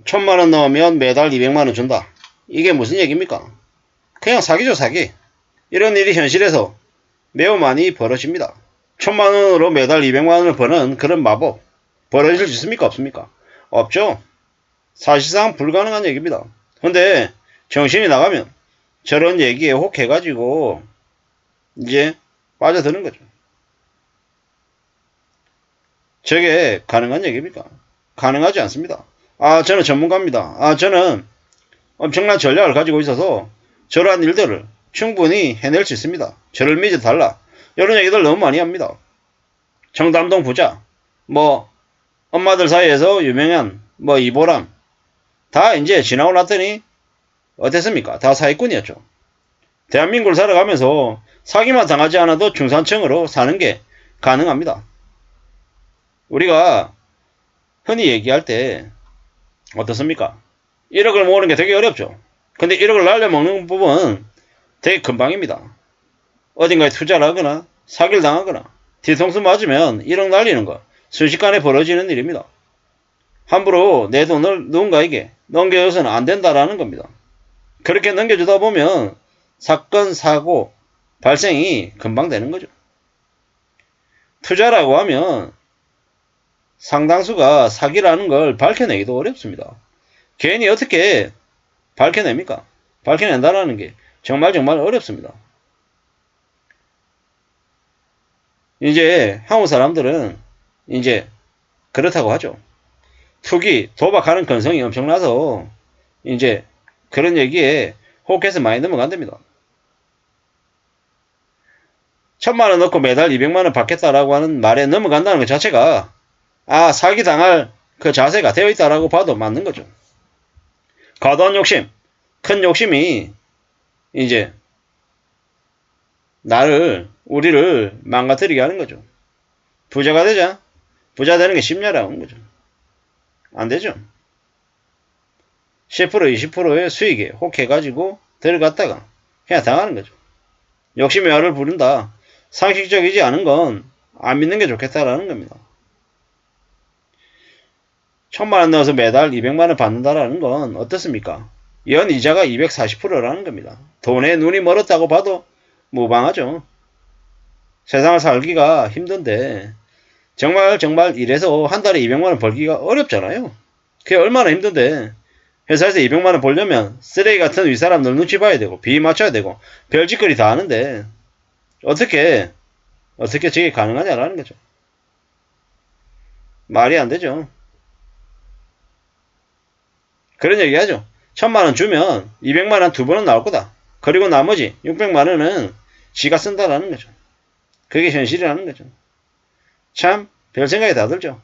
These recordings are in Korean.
천만원 넣으면 매달 200만원 준다. 이게 무슨 얘기입니까? 그냥 사기죠, 사기. 이런 일이 현실에서 매우 많이 벌어집니다. 천만원으로 매달 200만원을 버는 그런 마법 벌어질 수 있습니까? 없습니까? 없죠. 사실상 불가능한 얘기입니다. 근데 정신이 나가면 저런 얘기에 혹해가지고 이제 빠져드는 거죠. 저게 가능한 얘기입니까? 가능하지 않습니다. 아, 저는 전문가입니다. 아, 저는 엄청난 전략을 가지고 있어서 저러한 일들을 충분히 해낼 수 있습니다. 저를 믿어달라. 이런 얘기들 너무 많이 합니다. 청담동 부자, 뭐 엄마들 사이에서 유명한 뭐 이보람 다 이제 지나고 났더니 어땠습니까? 다 사기꾼이었죠. 대한민국을 살아가면서 사기만 당하지 않아도 중산층으로 사는 게 가능합니다. 우리가 흔히 얘기할 때 어떻습니까? 1억을 모으는 게 되게 어렵죠. 근데 1억을 날려먹는 부분은 되게 금방입니다. 어딘가에 투자를 하거나 사기를 당하거나 뒤통수 맞으면 1억 날리는 거 순식간에 벌어지는 일입니다. 함부로 내 돈을 누군가에게 넘겨줘서는 안 된다라는 겁니다. 그렇게 넘겨주다 보면 사건, 사고 발생이 금방 되는 거죠. 투자라고 하면 상당수가 사기라는 걸 밝혀내기도 어렵습니다. 괜히 어떻게 밝혀냅니까? 밝혀낸다는 게 정말 어렵습니다. 이제 한국 사람들은 이제 그렇다고 하죠. 투기, 도박하는 근성이 엄청나서 이제 그런 얘기에 혹해서 많이 넘어간답니다. 1000만원 넣고 매달 200만원 받겠다라고 하는 말에 넘어간다는 것 자체가 사기당할 그 자세가 되어 있다라고 봐도 맞는 거죠. 과도한 욕심, 큰 욕심이 이제 우리를 망가뜨리게 하는 거죠. 부자가 되자. 부자 되는 게 쉽냐라는 거죠. 안 되죠. 10% 20%의 수익에 혹해가지고 들어갔다가 그냥 당하는 거죠. 욕심의 화를 부른다. 상식적이지 않은 건 안 믿는 게 좋겠다라는 겁니다. 1000만원 넣어서 매달 200만원 받는다라는 건 어떻습니까? 연이자가 240%라는 겁니다. 돈에 눈이 멀었다고 봐도 무방하죠. 세상을 살기가 힘든데 정말 이래서 한 달에 200만원 벌기가 어렵잖아요. 그게 얼마나 힘든데 회사에서 200만원 벌려면 쓰레기 같은 윗사람들 눈치 봐야 되고 비 맞춰야 되고 별짓거리 다 하는데 어떻게 저게 가능하냐라는 거죠. 말이 안 되죠. 그런 얘기 하죠. 1000만원 주면 200만원 두 번은 나올 거다. 그리고 나머지 600만원은 지가 쓴다라는 거죠. 그게 현실이라는 거죠. 참 별 생각이 다 들죠.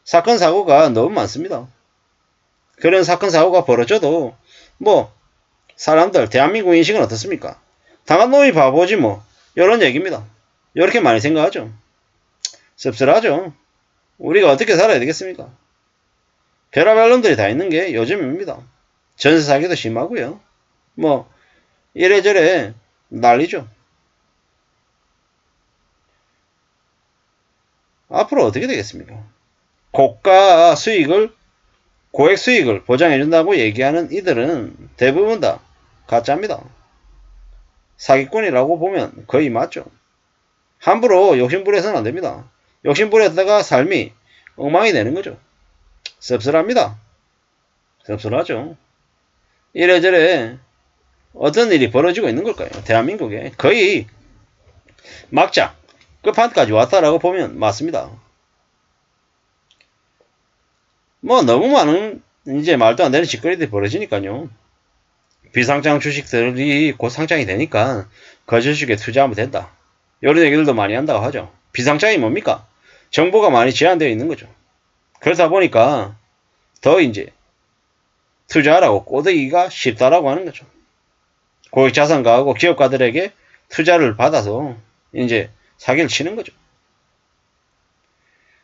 사건 사고가 너무 많습니다. 그런 사건 사고가 벌어져도 뭐 사람들 대한민국 인식은 어떻습니까? 당한 놈이 바보지 뭐 이런 얘기입니다. 이렇게 많이 생각하죠. 씁쓸하죠. 우리가 어떻게 살아야 되겠습니까? 별의별 놈들이 다 있는 게 요즘입니다. 전세 사기도 심하고요. 뭐 이래저래 난리죠. 앞으로 어떻게 되겠습니까? 고가 수익을 고액 수익을 보장해준다고 얘기하는 이들은 대부분 다 가짜입니다. 사기꾼이라고 보면 거의 맞죠. 함부로 욕심부려서는 안됩니다. 욕심부렸다가 삶이 엉망이 되는 거죠. 씁쓸합니다. 씁쓸하죠. 이래저래 어떤 일이 벌어지고 있는 걸까요? 대한민국에 거의 막자 끝판까지 왔다라고 보면 맞습니다. 뭐 너무 많은 이제 말도 안 되는 짓거리들이 벌어지니까요. 비상장 주식들이 곧 상장이 되니까 그 주식에 투자하면 된다. 이런 얘기들도 많이 한다고 하죠. 비상장이 뭡니까? 정보가 많이 제한되어 있는 거죠. 그러다 보니까 더 이제 투자하라고 꼬드기가 쉽다라고 하는 거죠. 고액자산가하고 기업가들에게 투자를 받아서 이제 사기를 치는 거죠.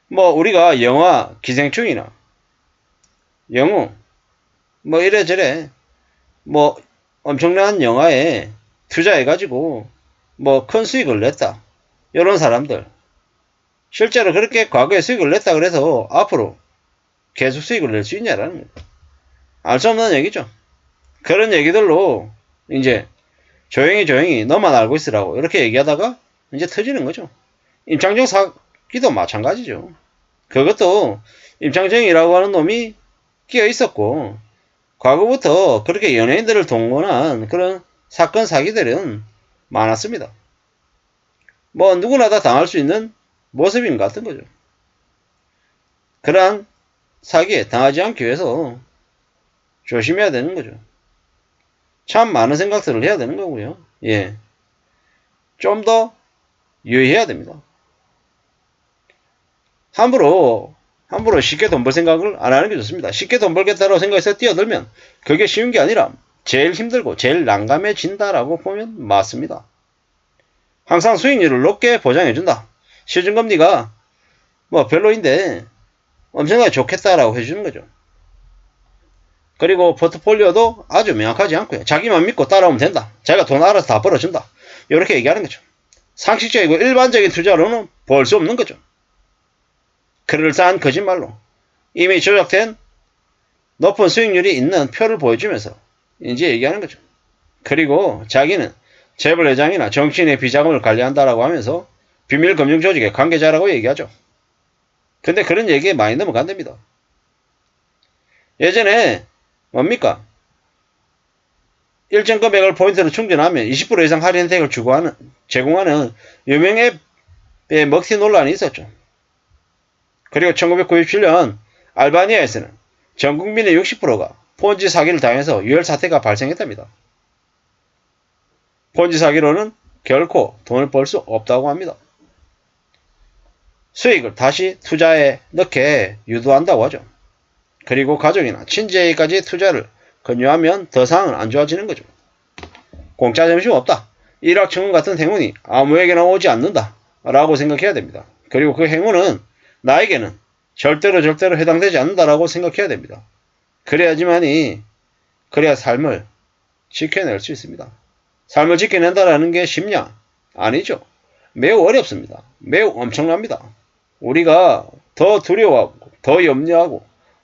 뭐 우리가 영화 기생충이나 영웅 뭐 이래저래 뭐 엄청난 영화에 투자해가지고 뭐 큰 수익을 냈다. 이런 사람들 실제로 그렇게 과거에 수익을 냈다 그래서 앞으로 계속 수익을 낼 수 있냐라는 거예요. 알 수 없는 얘기죠. 그런 얘기들로 이제 조용히 너만 알고 있으라고 이렇게 얘기하다가 이제 터지는 거죠. 임창정 사기도 마찬가지죠. 그것도 임창정이라고 하는 놈이 끼어 있었고 과거부터 그렇게 연예인들을 동원한 그런 사건 사기들은 많았습니다. 뭐 누구나 다 당할 수 있는 모습인 것 같은 거죠. 그러한 사기에 당하지 않기 위해서 조심해야 되는 거죠. 참 많은 생각들을 해야 되는 거고요. 예. 좀 더 유의해야 됩니다. 함부로 쉽게 돈 벌 생각을 안 하는 게 좋습니다. 쉽게 돈 벌겠다라고 생각해서 뛰어들면 그게 쉬운 게 아니라 제일 힘들고 제일 난감해진다라고 보면 맞습니다. 항상 수익률을 높게 보장해준다. 시중금리가 뭐 별로인데 엄청나게 좋겠다라고 해주는 거죠. 그리고 포트폴리오도 아주 명확하지 않고요. 자기만 믿고 따라오면 된다. 자기가 돈 알아서 다 벌어준다. 이렇게 얘기하는 거죠. 상식적이고 일반적인 투자로는 벌 수 없는 거죠. 그럴싸한 거짓말로 이미 조작된 높은 수익률이 있는 표를 보여주면서 이제 얘기하는 거죠. 그리고 자기는 재벌회장이나 정치인의 비자금을 관리한다라고 하면서 비밀금융조직의 관계자라고 얘기하죠. 근데 그런 얘기에 많이 넘어간답니다. 예전에 뭡니까? 일정 금액을 포인트로 충전하면 20% 이상 할인 혜택을 제공하는 유명 앱의 먹튀 논란이 있었죠. 그리고 1997년 알바니아에서는 전 국민의 60%가 폰지 사기를 당해서 유혈 사태가 발생했답니다. 폰지 사기로는 결코 돈을 벌 수 없다고 합니다. 수익을 다시 투자에 넣게 유도한다고 하죠. 그리고 가족이나 친지에게까지 투자를 권유하면 더 상황은 안 좋아지는 거죠. 공짜 점심 없다. 일확천금 같은 행운이 아무에게나 오지 않는다. 라고 생각해야 됩니다. 그리고 그 행운은 나에게는 절대로 해당되지 않는다라고 생각해야 됩니다. 그래야 삶을 지켜낼 수 있습니다. 삶을 지켜낸다라는 게 쉽냐? 아니죠. 매우 어렵습니다. 매우 엄청납니다. 우리가 더 두려워하고 더 염려하고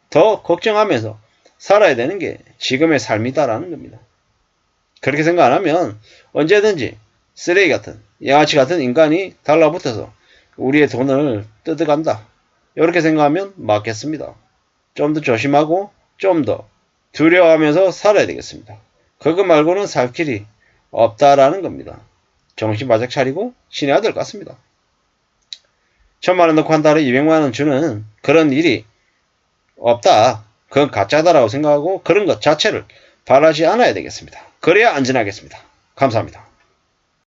더 걱정하면서 살아야 되는 게 지금의 삶이다라는 겁니다. 그렇게 생각 안 하면 언제든지 쓰레기 같은 양아치 같은 인간이 달라붙어서 우리의 돈을 뜯어간다. 이렇게 생각하면 맞겠습니다. 좀 더 조심하고 좀 더 두려워하면서 살아야 되겠습니다. 그거 말고는 살 길이 없다라는 겁니다. 정신 바짝 차리고 신의 아들 같습니다. 1000만원 넣고 한 달에 200만원 주는 그런 일이 없다. 그건 가짜다라고 생각하고 그런 것 자체를 바라지 않아야 되겠습니다. 그래야 안전하겠습니다. 감사합니다.